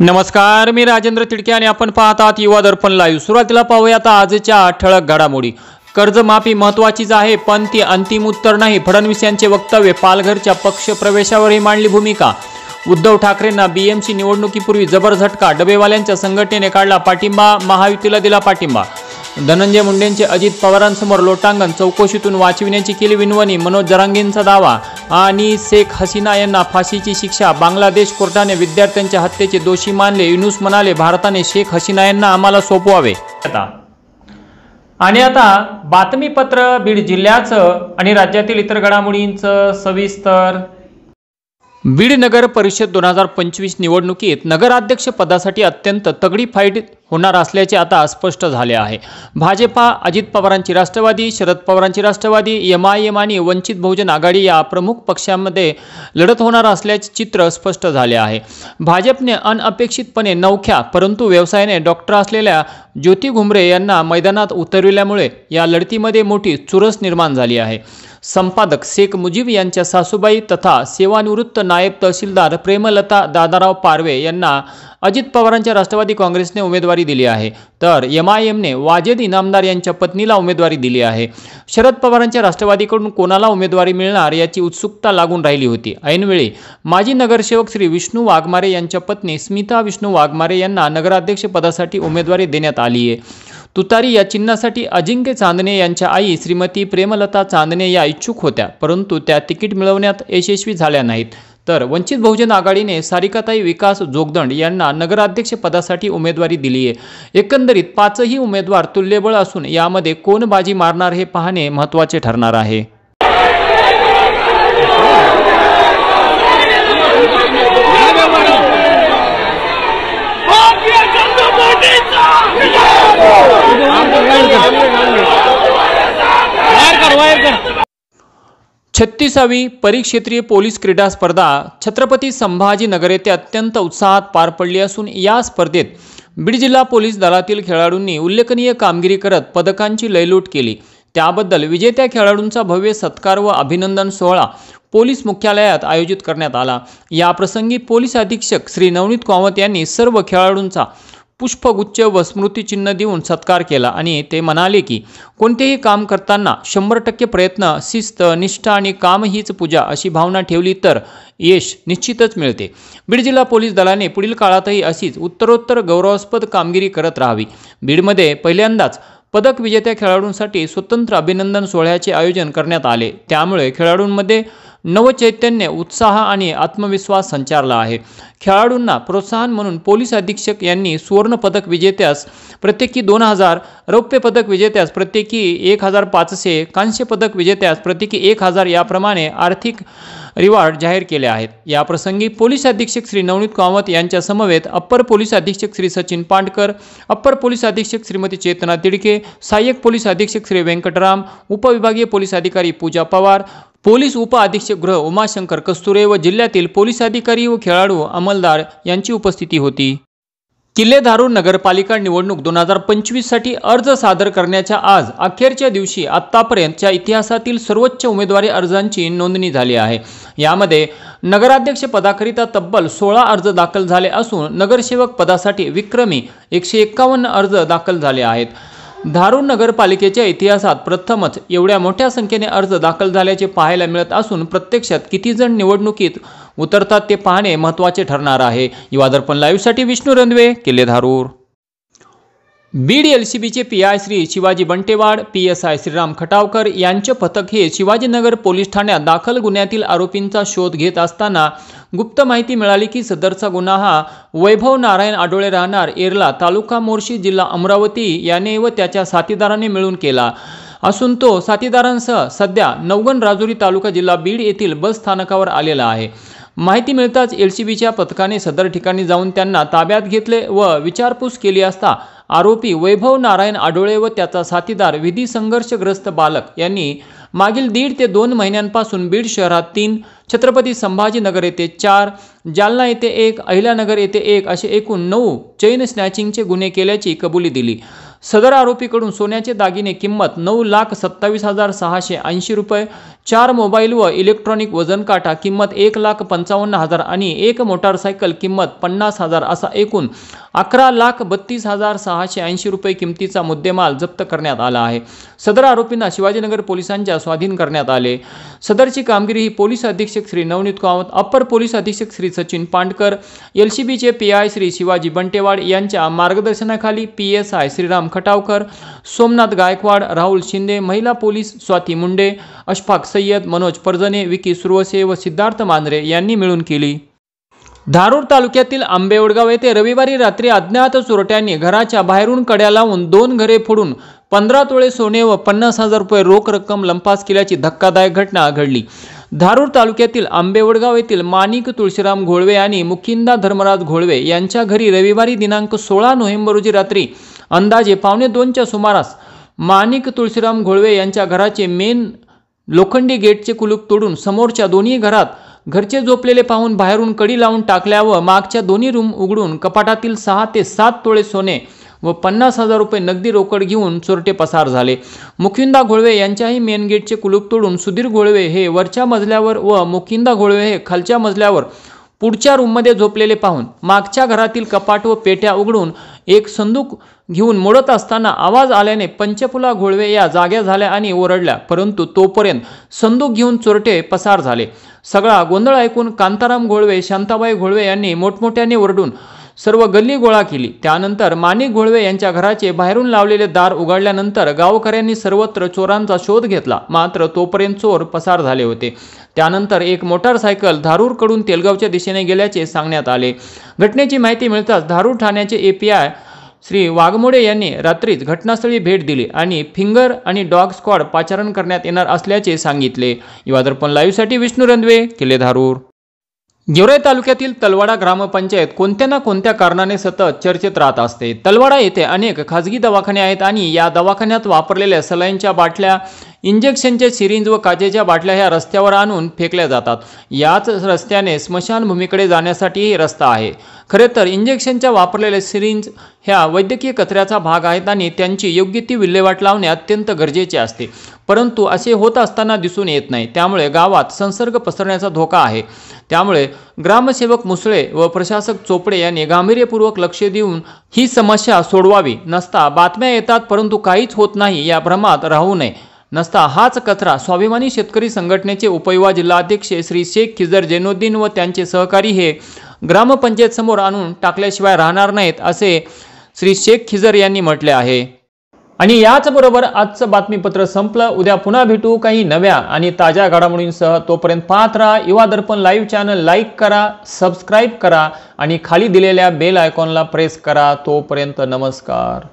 नमस्कार, मी राजेंद्र तिडके आणि आपण पाहत आहात युवा दर्पण लाईव्ह। सुरुवातीला पाहूयात आजच्या ठळक घडामोडी। कर्जमाफी महत्त्वाचीच आहे, पण ती अंतिम उत्तर नाही। फडणवीस यांचे वक्तव्य। पालघरच्या पक्ष प्रवेशावरही मांडली भूमिका। उद्धव ठाकरेंना बीएमसी निवडणुकीपूर्वी जबर झटका। डबेवाल्यांच्या संघटनेने काढला पाठिंबा, महायुतीला दिला पाठिंबा। धनंजय मुंडेंचे अजित पवारांसमोर लोटांगण। चौकशीतून वाचविण्याची केली विनवणी, मनोज जरांगेंचा दावा। आणि शेख हसीना यांना फाशीची शिक्षा। बांगलादेश कोर्टाने विद्यार्थ्यांच्या हत्येचे दोषी मानले। युनूस म्हणाले, भारताने शेख हसीना यांना आम्हाला सोपवावे। आणि आता बातमीपत्र बीड जिल्ह्याचं आणि राज्यातील इतर घडामोडींचं सविस्तर। बीड नगर परिषद 2025 निवडणुकीत नगराध्यक्ष पदासाठी अत्यंत तगडी फाईट होणार असल्याचे आता स्पष्ट झाले आहे। भाजपा, अजित पवारांची राष्ट्रवादी, शरद पवारांची राष्ट्रवादी, एमआयएम आणि वंचित बहुजन आघाडी या प्रमुख पक्षांमध्ये लढत होणार असल्याचे चित्र स्पष्ट झाले आहे। भाजपने अनपेक्षितपणे नवख्या परंतु व्यवसायाने डॉक्टर असलेल्या ज्योती घुमरे यांना मैदानात उतरविल्यामुळे या लढतीमध्ये मोठी चुरस निर्माण झाली आहे। संपादक शेख मुजीब यांच्या सासूबाई तथा सेवानिवृत्त नायब तहसीलदार प्रेमलता दादाराव पारवे यांना अजित पवारांच्या राष्ट्रवादी काँग्रेसने उमेदवारी दिली आहे, तर एमआयएमने वाजेद इनामदार यांच्या पत्नीला उमेदवारी दिली आहे। शरद पवारांच्या राष्ट्रवादीकडून कोणाला उमेदवारी मिळणार याची उत्सुकता लागून राहिली होती। ऐनवेळी माजी नगरसेवक श्री विष्णू वाघमारे यांच्या पत्नी स्मिता विष्णू वाघमारे यांना नगराध्यक्ष पदासाठी उमेदवारी देण्यात आली आहे। तुतारी या चिन्हासाठी अजिंक्य चांदणे यांच्या आई श्रीमती प्रेमलता चांदणे या इच्छुक होत्या, परंतु त्या तिकीट मिळवण्यात यशस्वी झाल्या नाहीत। तर वंचित बहुजन आघाडीने सारिकाताई विकास जोगदंड यांना नगराध्यक्ष पदासाठी उमेदवारी दिली आहे। एकंदरीत पाचही उमेदवार तुल्यबळ असून यामध्ये कोण बाजी मारणार हे पाहणे महत्त्वाचे ठरणार आहे। छत्तीसावी परिक्षेत्रीय पोलीस क्रीडा स्पर्धा छत्रपती संभाजीनगर येथे अत्यंत उत्साहात पार पडली असून या स्पर्धेत बीड जिल्हा पोलीस दलातील खेळाडूंनी उल्लेखनीय कामगिरी करत पदकांची लयलूट केली। त्याबद्दल विजेत्या खेळाडूंचा भव्य सत्कार व अभिनंदन सोहळा पोलीस मुख्यालयात आयोजित करण्यात आला। या प्रसंगी पोलीस अधीक्षक श्री नवनीत कामत यांनी सर्व खेळाडूंचा पुष्पगुच्छ व स्मृतिचिन्ह देऊन सत्कार केला आणि ते म्हणाले की कोणतेही काम करताना 100% प्रयत्न, शिस्त, निष्ठा आणि काम हीच पूजा अशी भावना ठेवली तर यश निश्चितच मिळते। बीड जिल्हा पोलीस दलाने पुढील काळातही अशीच उत्तरोत्तर गौरवास्पद कामगिरी करत राहावी। बीडमध्ये पहिल्यांदाच पदक विजेत्या खेळाडूंसाठी स्वतंत्र अभिनंदन सोहळ्याचे आयोजन करण्यात आले, त्यामुळे खेळाडूंमध्ये नवचैतन्य, उत्साह आणि आत्मविश्वास संचारला आहे। खेळाडूंना प्रोत्साहन म्हणून पोलीस अधीक्षक यांनी सुवर्ण पदक विजेत्यास प्रत्येकी 2000, रौप्य पदक विजेत्यास प्रत्येकी 1500, कांस्य पदक विजेत्यास प्रत्येकी 1000 याप्रमाणे आर्थिक रिवॉर्ड जाहीर केले आहेत। या प्रसंगी पोलीस अधीक्षक श्री नवनीत कामत यांच्या समवेत अप्पर पोलीस अधीक्षक श्री सचिन पांडकर, अप्पर पोलीस अधीक्षक श्रीमती चेतना तिडके, सहाय्यक पोलीस अधीक्षक श्री वेंकटराम, उपविभागीय पोलीस अधिकारी पूजा पवार, पोलीस उप अधीक्षक गृह उमाशंकर कस्तुरे व जिल्ह्यातील पोलीस अधिकारी व खेळाडू अंमलदार यांची उपस्थिती होती। किल्ले धारूर नगरपालिका निवडणूक 2025 साठी अर्ज सादर करण्याच्या आज अखेरच्या दिवशी आतापर्यंतच्या इतिहासातील सर्वोच्च उमेदवारी अर्जांची नोंदणी झाली आहे। यामध्ये नगराध्यक्ष पदाकरिता तब्बल 16 अर्ज दाखल झाले असून नगरसेवक पदासाठी विक्रमी 151 अर्ज दाखल झाले आहेत। धारूर नगरपालिकेच्या इतिहासात प्रथमच एवढ्या मोठ्या संख्येने अर्ज दाखल झाल्याचे पाहायला मिळत असून प्रत्यक्षात किती जण निवडणुकीत उतरतात ते पाहणे महत्त्वाचे ठरणार आहे। युवा दर्पण लाईव्हसाठी विष्णू रंधवे, किल्ले धारूर। बीड एलसीबीचे पीआय श्री शिवाजी बंटेवाड, पीएसआय श्रीराम खटावकर यांचे पथक हे शिवाजीनगर पोलीस ठाण्यात दाखल गुन्ह्यातील आरोपींचा शोध घेत असताना गुप्त माहिती मिळाली की सदरचा गुन्हा हा वैभव नारायण आडोळे राहणार एरला, तालुका मोर्शी, जिल्हा अमरावती याने व त्याच्या साथीदाराने मिळून केला असून तो साथीदारांसह सध्या नवगण राजुरी तालुका जिल्हा बीड येथील बस स्थानकावर आलेला आहे। माहिती मिळताच एलसीबीच्या पथकाने सदर ठिकाणी जाऊन त्यांना ताब्यात घेतले व विचारपूस केली असता आरोपी वैभव नारायण आडोळे व त्याचा साथीदार विधी संघर्षग्रस्त बालक यांनी मागील 1.5 ते 2 महिन्यांपासून बीड शहरात 3, छत्रपती संभाजीनगर येथे 4, जालना येथे 1, अहिल्यानगर येथे 1 असे एकूण 9 चेन स्नॅचिंगचे गुन्हे केल्याची कबुली दिली। सदर आरोपीकडून सोन्याचे दागिने किंमत 9,27,680 रुपये, 4 मोबाईल व इलेक्ट्रॉनिक वजन काटा किंमत 1,55,000 आणि एक मोटारसायकल किंमत 50,000 असा एकूण 11,32,680 रुपये किमतीचा मुद्देमाल जप्त करण्यात आला आहे. सदर आरोपींना शिवाजीनगर पोलिसांच्या स्वाधीन करण्यात आले. सदरची कामगिरी ही पोलीस अधीक्षक श्री नवनीत कामत, अप्पर पोलीस अधीक्षक श्री सचिन पांडकर, LCBचे PI श्री शिवाजी बंटेवाड यांच्या मार्गदर्शनाखाली PSI श्रीराम खटावकर, सोमनाथ गायकवाड, राहुल शिंदे, महिला पोलीस स्वाती मुंडे, अशफाक सय्यद, मनोज परजने, विकी सुरवसे व सिद्धार्थ मांजरे यांनी मिळून केली. धारूर तालुक्यातील आंबेवडगाव येथे रविवारी रात्री अज्ञात चोरट्यांनी घराच्या बाहेरून कड्या लावून 2 घरे फोडून 15 तोळे सोने व 50,000 रुपये रोख रक्कम लंपास केल्याची धक्कादायक घटना घडली. धारूर तालुक्यातील आंबेवडगाव येथील माणिक तुळशीराम घोळवे आणि मुकिंदा धर्मराज घोळवे यांच्या घरी रविवारी दिनांक 16 नोव्हेंबर रोजी रात्री अंदाजे 1:15च्या सुमारास माणिक तुळशीराम घोळवे यांच्या घराचे मेन लोखंडी गेटचे कुलूप तोडून समोरच्या दोन्ही घरात घरचे झोपलेले पाहून बाहेरून कडी लावून टाकल्या व मागच्या दोन्ही रूम उघडून कपाटातील 6 ते 7 तोळे सोने व 50,000 रुपये नगदी रोकड घेऊन चोरटे पसार झाले. मुकिंदा घोळवे यांच्याही मेन गेटचे कुलूप तोडून सुधीर घोळवे हे वरच्या मजल्यावर व मुकिंदा घोळवे हे खालच्या मजल्यावर पुढच्या रूममध्ये झोपलेले पाहून मागच्या घरातील कपाट व पेट्या उघडून एक संदूक घेऊन मोडत असताना आवाज आल्याने पंचफुला घोळवे या जाग्या झाल्या आणि ओरडल्या, परंतु तोपर्यंत संदूक घेऊन चोरटे पसार झाले. सगळा गोंधळ ऐकून कांताराम घोळवे, शांताबाई घोळवे यांनी मोठमोठ्याने ओरडून सर्व गल्ली गोळा केली. त्यानंतर माणिक घोळवे यांच्या घराचे बाहेरून लावलेले दार उघडल्यानंतर गावकऱ्यांनी सर्वत्र चोरांचा शोध घेतला, मात्र तोपर्यंत चोर पसार झाले होते. त्यानंतर एक मोटारसायकल धारूरकडून तेलगावच्या दिशेने गेल्याचे सांगण्यात आले. घटनेची माहिती मिळताच धारूर ठाण्याचे API श्री वाघमोडे यांनी रात्रीच घटनास्थळी भेट दिली आणि फिंगर आणि डॉग स्क्वॉड पाचारण करण्यात येणार असल्याचे सांगितले. युवा दर्पण लाईव्हसाठी विष्णू रंधवे, किल्ले धारूर. गेवराई तालुक्यातील तलवाडा ग्रामपंचायत कोणत्या ना कोणत्या कारणाने सतत चर्चेत राहत असते. तलवाडा येथे अनेक खाजगी दवाखाने आहेत आणि या दवाखान्यात वापरलेल्या सलाईनच्या बाटल्या, इंजेक्शनचे सिरिंज व काचेच्या बाटल्या ह्या रस्त्यावर आणून फेकल्या जातात. याच रस्त्याने स्मशानभूमीकडे जाण्यासाठीही रस्ता आहे. खरे तर इंजेक्शनच्या वापरलेल्या सिरिंज ह्या वैद्यकीय कचऱ्याचा भाग आहेत आणि त्यांची योग्य ती विल्हेवाट लावणे अत्यंत गरजेचे असते, परंतु असे होत असताना दिसून येत नाही. त्यामुळे गावात संसर्ग पसरण्याचा धोका आहे. त्यामुळे ग्रामसेवक मुसळे व प्रशासक चोपडे यांनी गांभीर्यपूर्वक लक्ष देऊन ही समस्या सोडवावी. नसता बातम्या येतात परंतु काहीच होत नाही या भ्रमात राहू नये. नसता हाच कचरा स्वाभिमानी शेतकरी संघटनेचे उपयुवा जिल्हाध्यक्ष श्री शेख खिजर जैनुद्दीन व त्यांचे सहकारी हे ग्रामपंचायत समोर आणून टाकल्याशिवाय राहणार नाहीत, असे श्री शेख खिजर यांनी म्हटले आहे. आणि याचबरोबर आजचं बातमीपत्र संपलं. उद्या पुन्हा भेटू काही नव्या आणि ताज्या घडामोडींसह. तोपर्यंत पाहत राहा युवा दर्पण लाईव्ह चॅनल. लाईक करा, सबस्क्राईब करा आणि खाली दिलेल्या बेल आयकॉनला प्रेस करा. तोपर्यंत नमस्कार.